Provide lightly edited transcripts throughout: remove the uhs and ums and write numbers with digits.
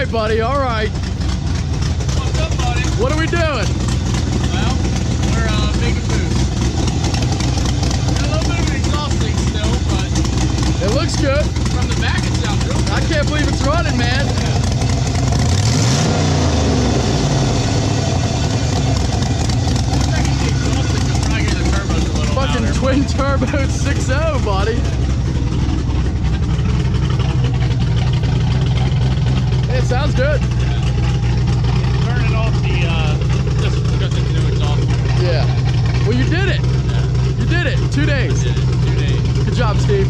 right, buddy. All right. What's up, buddy? What are we doing? Well, we're making boost. Got a little bit of an exhaust leak still, but It looks good. from the back it sounds real good. I can't believe it's running, man. Fucking twin turbo 6.0, buddy. It sounds good. Turning off the just because it's new exhaust. Yeah. Well, you did it. Yeah. You did it in 2 days. Did it in 2 days. Good job, Steve.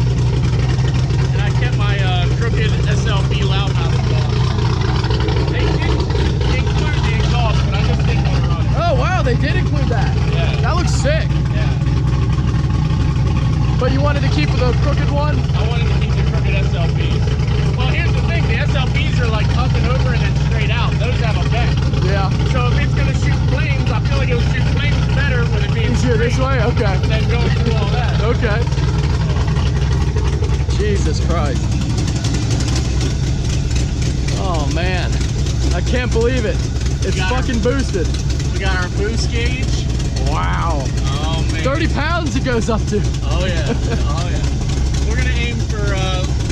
And I kept my crooked SLB loudmouth exhaust. They did include the exhaust, but I just didn't want to run it. Oh, wow, they did include that. Yeah. That looks sick. Yeah. But you wanted to keep the crooked one? I wanted to keep the crooked SLBs. Well, here's the thing. The SLBs are like up and over and then straight out. Those have a bend. Yeah. So if it's going to shoot flames, I feel like it would shoot flames better with it being Easier this way? Okay. than going through all that. Okay. Jesus Christ. Oh, man. I can't believe it. It's fucking boosted. We got our boost gauge. Wow. Oh, man. 30 pounds it goes up to. Oh, yeah. Oh, yeah. We're going to aim for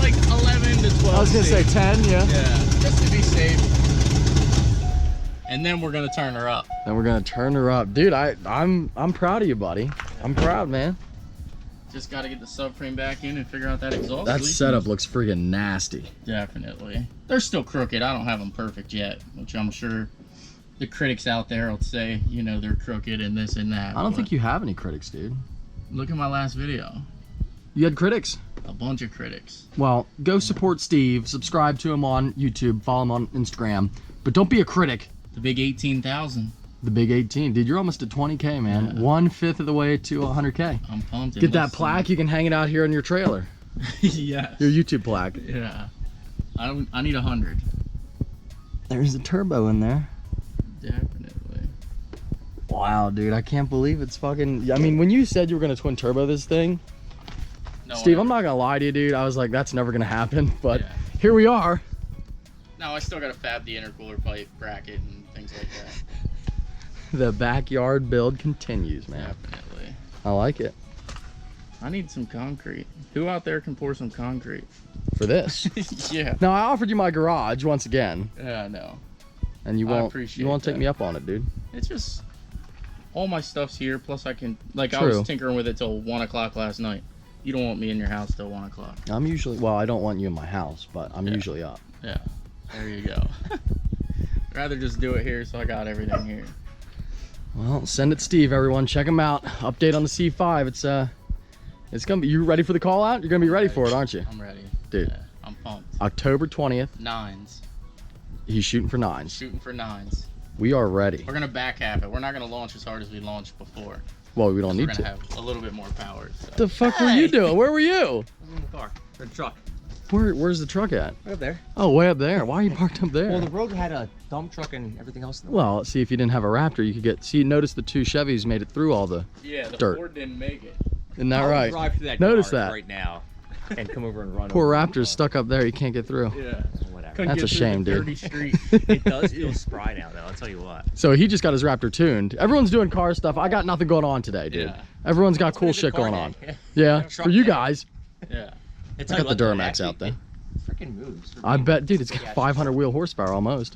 like 11 to 12. I was going to say 10, yeah. Yeah, just to be safe. And then we're going to turn her up. Then we're going to turn her up. Dude, I'm proud of you, buddy. I'm proud, man. Just got to get the subframe back in and figure out that exhaust. That leak. setup looks freaking nasty. Definitely. They're still crooked. I don't have them perfect yet, which I'm sure the critics out there will say, you know, they're crooked and this and that. I don't think you have any critics, dude. Look at my last video. You had critics? A bunch of critics. Well, go support Steve. Subscribe to him on YouTube. Follow him on Instagram. But don't be a critic. The big 18,000. The big 18. Dude, you're almost at 20K, man. Yeah. 1/5 of the way to 100K. I'm pumped. Get that plaque. You can hang it out here in your trailer. Yes. Your YouTube plaque. Yeah. I need 100. There's a turbo in there. Definitely. Wow, dude. I can't believe it's fucking... I mean, when you said you were going to twin turbo this thing, No, Steve, I'm not going to lie to you, dude. I was like, that's never going to happen. But Yeah. here we are. No, I still got to fab the intercooler pipe bracket and things like that. The backyard build continues, man. Definitely. I like it. I need some concrete. Who out there can pour some concrete? For this. Yeah. Now, I offered you my garage once again. Yeah, no. And you I won't appreciate take that. me up on it, dude. It's just all my stuff's here. Plus, I can I True. was tinkering with it till 1 o'clock last night. You don't want me in your house till 1 o'clock. I'm usually, well, I don't want you in my house, but I'm usually up. Yeah. There you go. Rather just do it here, so I got everything here. Well, send it Steve, everyone. Check him out. Update on the C5. It's gonna be. You ready for the call out? You're gonna be ready for it, aren't you, I'm ready, dude? Yeah, I'm pumped. October 20th. 9s. He's shooting for 9s. Shooting for 9s. We are ready. We're gonna back half it. We're not gonna launch as hard as we launched before. Well, we don't We're need gonna to. have a little bit more power. So. What the fuck were you doing? Where were you? I was in the car, or the truck. Where's the truck at? Right up there. Oh, way up there. Why are you parked up there? Well, the road had a dump truck and everything else. In the Well, see, if you didn't have a Raptor, you could get. See, notice the 2 Chevys made it through all the. Yeah, the dirt. Ford didn't make it. Isn't that I'll right? drive through that Notice garage that. right now and come over and run. Poor over Raptor's stuck up there. He can't get through. Yeah. Whatever. Couldn't That's get a through shame, the dude. dirty street. It does feel spry now, though. I'll tell you what. So he just got his Raptor tuned. Everyone's doing car stuff. I got nothing going on today, dude. Yeah. Everyone's got cool It's been shit a good car going on. day. Yeah, Truck for you day. guys. Yeah. I got the DURAMAX out there. It freaking moves. I bet, dude, it's got 500 wheel horsepower almost.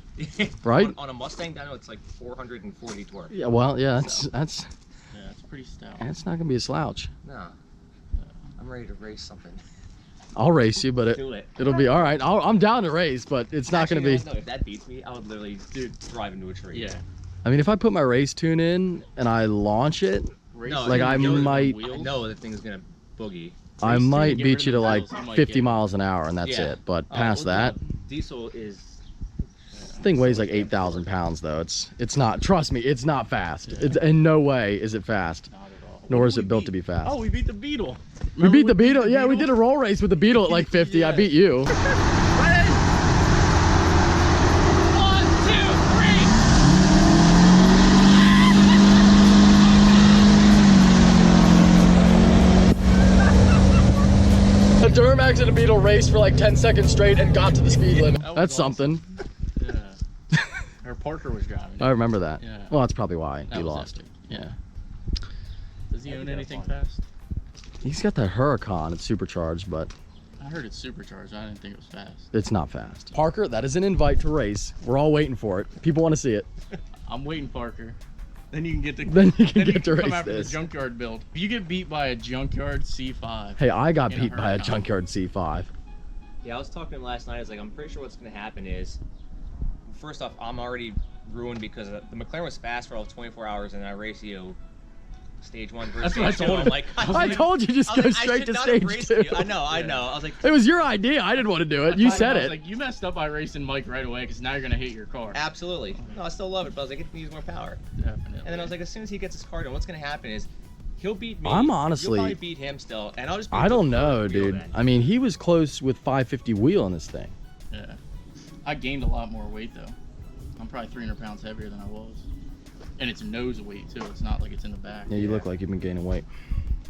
Right? On a Mustang, I know it's like 440 torque. Yeah, well, yeah, that's Yeah, it's pretty stout. that's not gonna be a slouch. No. I'm ready to race something. I'll race you, but Do it. it'll be all right. I'm down to race, but it's not gonna Actually, be. no, if that beats me, I would literally drive into a tree. Yeah. I mean, if I put my race tune in and I launch it, No, Like, I might- I know the thing's gonna boogie. I Race might tune, get beat rid you of to the like wheels, you might 50 get- miles an hour, and that's Yeah. it. But Oh, past well, that, Diesel is. this thing weighs like 8,000 pounds, though. It's not. Trust me, it's not fast. It's in no way is it fast. Not at all. Nor What is did it we built beat? to be fast. Oh, we beat the Beetle. We beat the Beetle. Yeah, we did a roll race with the Beetle at like 50. I Yeah. beat you. 1, 2, 3. A DURAMAX and a Beetle raced for like 10 seconds straight and got to the speed limit. That was That's awesome. something. Yeah. Parker was driving. I remember that. Yeah. Well, that's probably why That he was lost. epic. Yeah. Does he own anything fast? He's got that Huracan. It's supercharged, but I heard it's supercharged. I didn't think it was fast. it's not fast. Parker, that is an invite to race. We're all waiting for it. People want to see it. I'm waiting, Parker. Then you can get to Then you can get to come race after this. the junkyard build. If you get beat by a junkyard C5. Hey, I got In a beat by a Huracan. junkyard C5. Yeah, I was talking to him last night. I was like, I'm pretty sure what's going to happen is, first off, I'm already ruined because the McLaren was fast for all 24 hours, and I race you stage 1 versus That's what I stage 2. told I'm him. like, I told you just go straight to stage 2. I know. I was like, It was your idea. I didn't want to do it. You said I was it. like, you messed up by racing Mike right away because now you're gonna hate your car. absolutely. No, I still love it, but I was like, it needs more power. Definitely. And then I was like, as soon as he gets his car done, what's going to happen is he'll beat me. I'm honestly- You'll probably beat him still, and I'll just. Be I don't know, wheel dude. then. I mean, he was close with 550 wheel on this thing. Yeah. I gained a lot more weight though. I'm probably 300 pounds heavier than I was. And it's nose weight too. It's not like it's in the back. Yeah, you look like you've been gaining weight.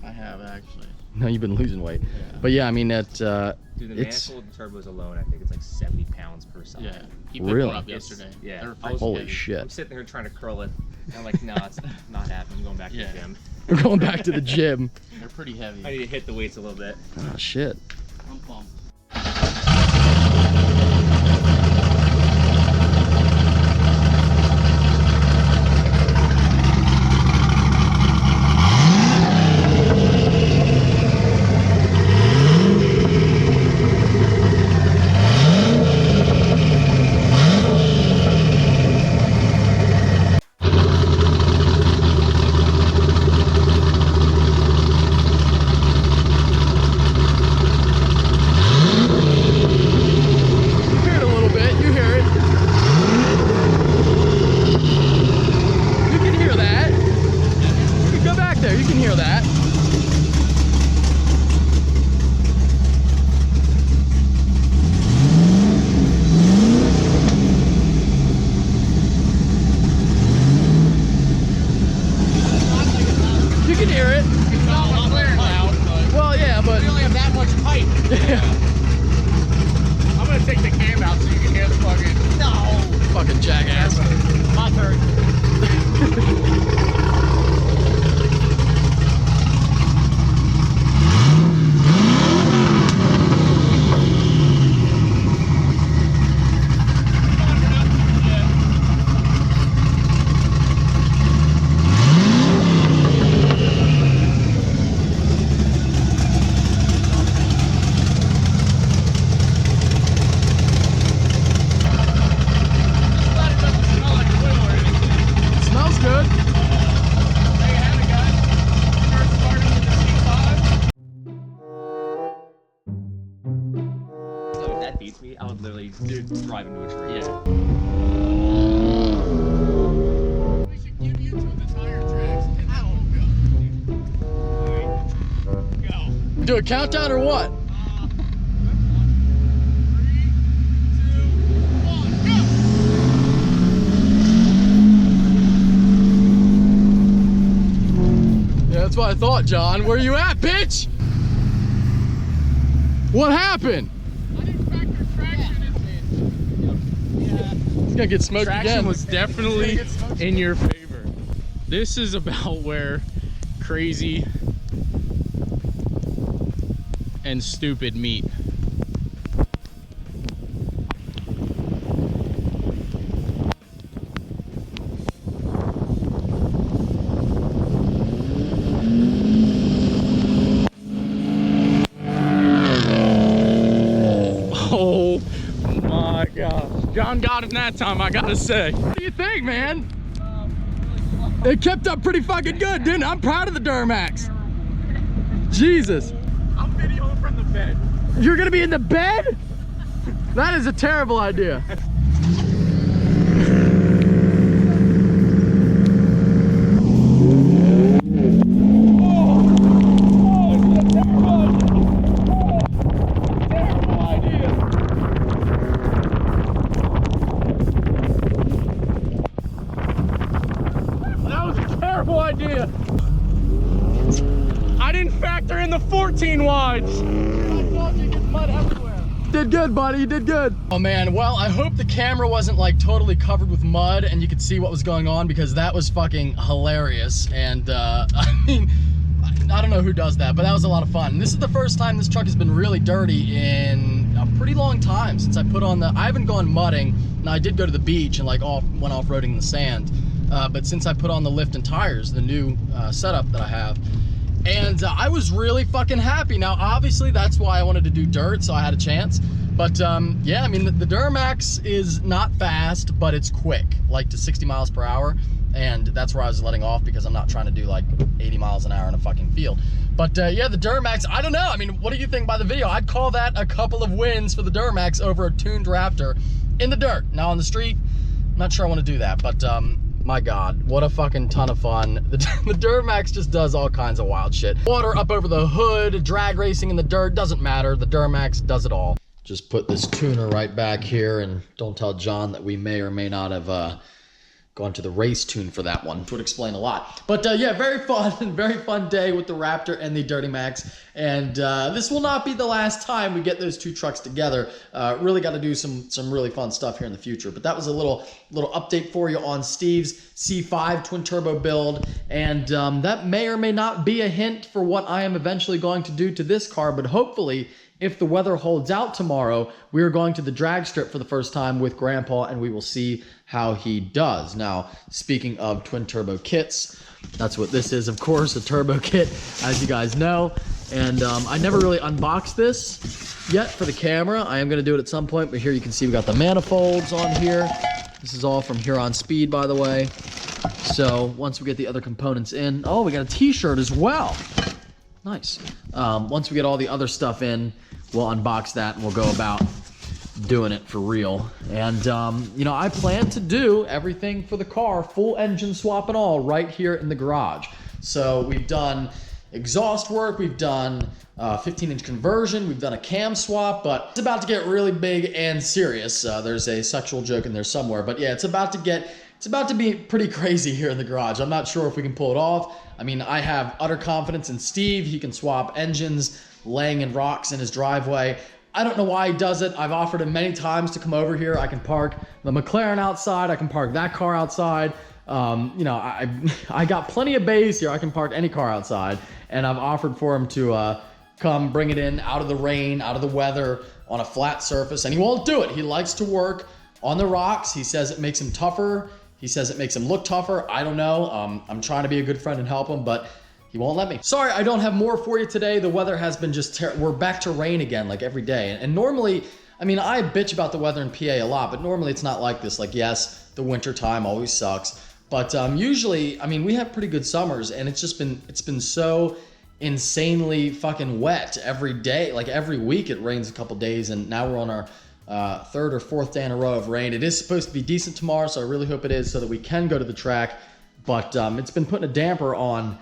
I have actually. No, you've been losing weight. Yeah. But yeah, I mean, that, Dude, the it's... manifold and turbos alone, I think it's like 70 pounds per side. Yeah. He picked Really? one up It's- yesterday. yeah. They're I was- freaking Holy heavy. shit. I'm sitting here trying to curl it. And I'm like, no, it's not happening. I'm going back to Yeah. the gym. We're going back to the gym. They're pretty heavy. I need to hit the weights a little bit. Oh, shit. I'm pumped. You hear it a little bit. You hear it. You can hear that. You can go back there. You can hear that. You can hear it. It's not McLaren loud, but Well, yeah, but We only have that much pipe. I'm gonna take the cam out so you can hear the fucking. No. fucking jackass. My turn. Glad it doesn't smell like oil or anything. It smells good. There you have it, guys. First starting with the C5. So if that beats me, I would literally drive into a tree. Yeah. We should give you to the tire tracks and that will go. Alright. Go. Do a countdown or what? 3, 2, 1, go! Yeah, that's what I thought, John. Where you at, bitch? What happened? I didn't factor traction in. Yeah. It's gonna get smoked Traction again. was definitely in your favor. This is about where crazy and stupid meet. Oh my gosh. John got him that time, I gotta say. What do you think, man? It kept up pretty fucking good, didn't it? I'm proud of the DURAMAX. Jesus. I'm videoing from the bed. You're gonna be in the bed? That is a terrible idea. That was a terrible idea. I didn't factor in the 14 wides. I told you, get mud everywhere. Did good, buddy, you did good. Oh man, well, I hope the camera wasn't like totally covered with mud and you could see what was going on, because that was fucking hilarious. And I mean, I don't know who does that, but that was a lot of fun. This is the first time this truck has been really dirty in a pretty long time since I put on I haven't gone mudding. Now I did go to the beach and like went off-roading in the sand. But since I put on the lift and tires, the new setup that I have, and I was really fucking happy. Now, obviously, that's why I wanted to do dirt, so I had a chance. But yeah, I mean, the DURAMAX is not fast, but it's quick, like to 60 miles per hour. And that's where I was letting off, because I'm not trying to do like 80 miles an hour in a fucking field. But yeah, the DURAMAX, I don't know. I mean, what do you think by the video? I'd call that a couple of wins for the DURAMAX over a tuned RAPTOR in the dirt. Now on the street, I'm not sure I want to do that, but my God, what a fucking ton of fun. The DURAMAX just does all kinds of wild shit. Water up over the hood, drag racing in the dirt, doesn't matter. The DURAMAX does it all. Just put this tuner right back here, and don't tell John that we may or may not have gone to the race tune for that one. Which would explain a lot. But yeah, very fun day with the RAPTOR and the DURAMAX. And this will not be the last time we get those two trucks together. Really got to do some really fun stuff here in the future. But that was a little update for you on Steve's C5 twin turbo build. And that may or may not be a hint for what I am eventually going to do to this car, but hopefully, if the weather holds out tomorrow, we are going to the drag strip for the first time with Grandpa, and we will see how he does. Now, speaking of twin turbo kits, that's what this is, of course, a turbo kit, as you guys know. And I never really unboxed this yet for the camera. I am gonna do it at some point, but here you can see we got the manifolds on here. This is all from Huron Speed, by the way. So once we get the other components in, oh, we got a t-shirt as well. Nice. Once we get all the other stuff in, we'll unbox that and we'll go about doing it for real. And you know, I plan to do everything for the car, full engine swap and all, right here in the garage. So we've done exhaust work, we've done 15-inch conversion, we've done a cam swap, but it's about to get really big and serious. There's a sexual joke in there somewhere, but yeah, it's about to be pretty crazy here in the garage. I'm not sure if we can pull it off. I mean, I have utter confidence in Steve. He can swap engines, laying in rocks in his driveway. I don't know why he does it. I've offered him many times to come over here. I can park the McLaren outside. I can park that car outside. You know, I got plenty of bays here. I can park any car outside. And I've offered for him to come bring it in out of the rain, out of the weather, on a flat surface. And he won't do it. He likes to work on the rocks. He says it makes him tougher. He says it makes him look tougher. I don't know. I'm trying to be a good friend and help him, but he won't let me. Sorry, I don't have more for you today. The weather has been just we're back to rain again, like every day. And normally, I mean, I bitch about the weather in PA a lot, but normally it's not like this. Like, yes, the winter time always sucks. But usually, I mean, we have pretty good summers, and it's been so insanely fucking wet every day. Like every week it rains a couple days, and now we're on our third or fourth day in a row of rain. It is supposed to be decent tomorrow, so I really hope it is so that we can go to the track. But it's been putting a damper on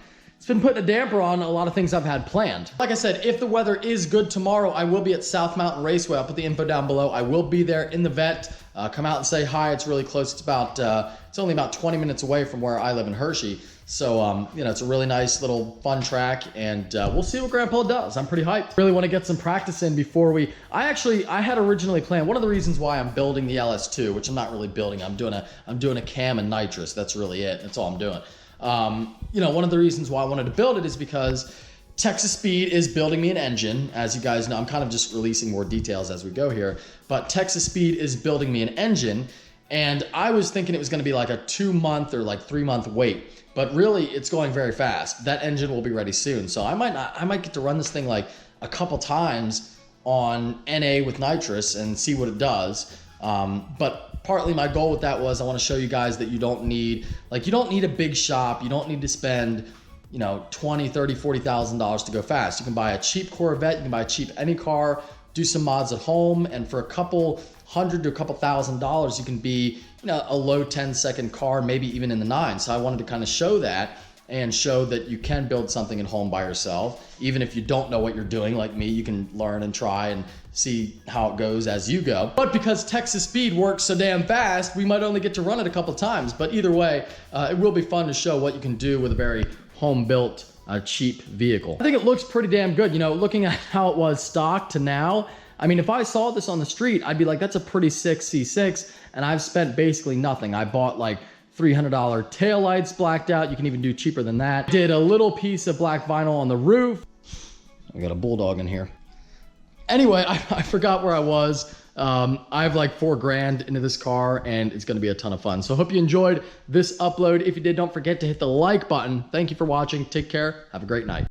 a lot of things I've had planned. Like I said, if the weather is good tomorrow, I will be at South Mountain Raceway. I'll put the info down below. I will be there in the vet. Come out and say hi. It's really close. It's only about 20 minutes away from where I live in Hershey. So, you know, it's a really nice little fun track, and we'll see what Grandpa does. I'm pretty hyped. Really want to get some practice in before I had originally planned, one of the reasons why I'm building the LS2, which I'm not really building, I'm doing a cam and nitrous. That's really it. That's all I'm doing. You know, one of the reasons why I wanted to build it is because Texas Speed is building me an engine. As you guys know, I'm kind of just releasing more details as we go here, but Texas Speed is building me an engine, and I was thinking it was going to be like a 2-month or like 3-month wait. But really, it's going very fast. That engine will be ready soon. So I might get to run this thing like a couple times on NA with nitrous and see what it does. But partly my goal with that was I want to show you guys that you don't need a big shop. You don't need to spend, you know, $20,000, $30,000, $40,000 to go fast. You can buy a cheap Corvette. You can buy a cheap any car, do some mods at home, and for a couple $100 to a couple $1,000, you can be, you know, a low 10-second car, maybe even in the 9. So I wanted to kind of show that and show that you can build something at home by yourself. Even if you don't know what you're doing, like me, you can learn and try and see how it goes as you go. But because Texas Speed works so damn fast, we might only get to run it a couple times. But either way, it will be fun to show what you can do with a very home-built, cheap vehicle. I think it looks pretty damn good. You know, looking at how it was stock to now, I mean, if I saw this on the street, I'd be like, that's a pretty sick C6, and I've spent basically nothing. I bought like $300 taillights blacked out. You can even do cheaper than that. Did a little piece of black vinyl on the roof. I got a bulldog in here. Anyway, I forgot where I was. I have like $4,000 into this car, and it's gonna be a ton of fun. So I hope you enjoyed this upload. If you did, don't forget to hit the like button. Thank you for watching. Take care. Have a great night.